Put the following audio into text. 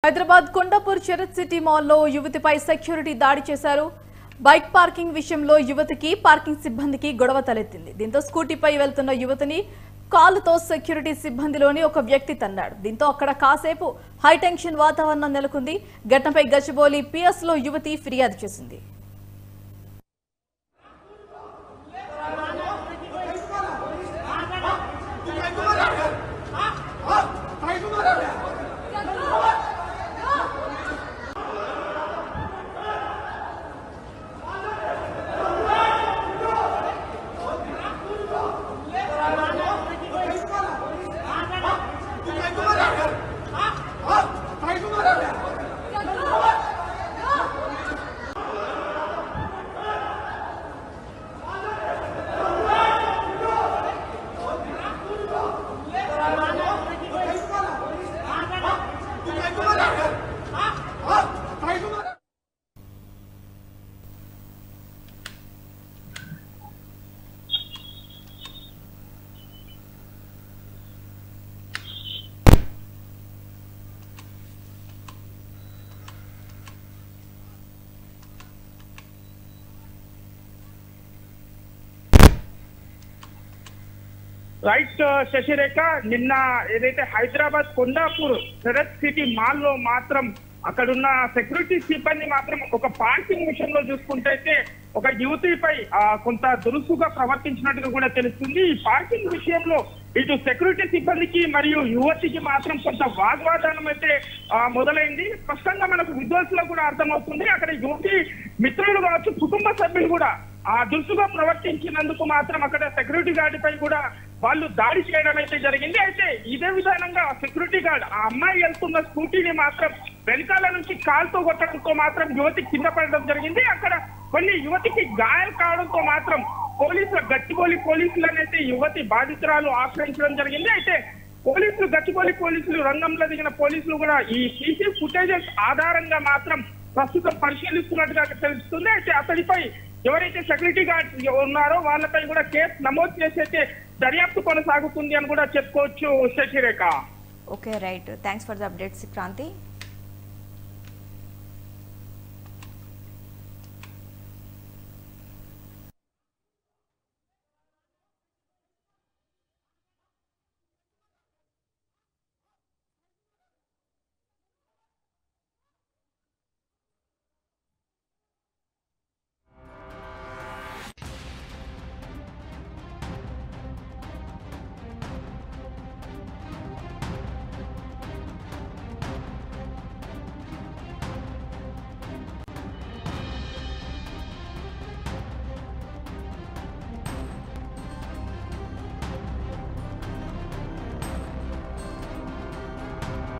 Hyderabad Kondapur Sharath city మాల్లో యువతిపై security దాడి చేశారు. బైక్ పార్కింగ్ విషయంలో యువతికి పార్కింగ్ సిబ్బందికి గొడవ తలెత్తింది. దీంతో స్కూటీపై వెళ్తున్న యువతిని కాలుతో సెక్యూరిటీ సిబ్బందిలోని ఒక వ్యక్తి తన్నాడు. దీంతో అక్కడ కాసేపు హైటెన్షన్ వాతావరణం నెలకొంది. ఘటనపై గచ్చిబౌలి పిఎస్ లో యువతి ఫిర్యాదు చేసింది. రైట్ శశిరేఖ, నిన్న ఏదైతే హైదరాబాద్ కొండాపూర్ చరత్ సిటీ మాల్ లో మాత్రం అక్కడున్న సెక్యూరిటీ సిబ్బంది మాత్రం ఒక పార్కింగ్ విషయంలో చూసుకుంటే ఒక యువతిపై కొంత దురుసుగా ప్రవర్తించినట్టుగా కూడా తెలుస్తుంది. ఈ పార్కింగ్ విషయంలో ఇటు సెక్యూరిటీ సిబ్బందికి మరియు యువతికి మాత్రం కొంత వాగ్వాదనం అయితే మొదలైంది. స్పష్టంగా మనకు విజువల్స్ లో కూడా అర్థమవుతుంది. అక్కడ యువతి మిత్రులు కావచ్చు, కుటుంబ సభ్యులు కూడా ఆ దురుసుగా ప్రవర్తించినందుకు మాత్రం అక్కడ సెక్యూరిటీ గార్డ్ పై కూడా వాళ్ళు దాడి చేయడం అయితే జరిగింది. అయితే ఇదే విధానంగా సెక్యూరిటీ గార్డ్ ఆ అమ్మాయి వెళ్తున్న స్కూటీని మాత్రం వెనకాల నుంచి కాల్తో కొట్టడంతో మాత్రం యువతి కింద పడడం జరిగింది. అక్కడ కొన్ని యువతికి గాయాలు కావడంతో మాత్రం గచ్చిబౌలి పోలీసులనైతే యువతి బాధితురాలు ఆశ్రయించడం జరిగింది. అయితే గచ్చిబౌలి పోలీసులు రంగంలో దిగిన పోలీసులు కూడా ఈ సీసీ ఫుటేజెస్ ఆధారంగా మాత్రం ప్రస్తుతం పరిశీలిస్తున్నట్టుగా తెలుస్తుంది. అయితే అతడిపై ఎవరైతే సెక్యూరిటీ గార్డ్స్ ఉన్నారో వాళ్ళపై కూడా కేసు నమోదు చేసి అయితే దర్యాప్తు కొనసాగుతుంది అని కూడా చెప్పుకోవచ్చు Sasirekha. Okay, right. Thanks for the updates Kranti.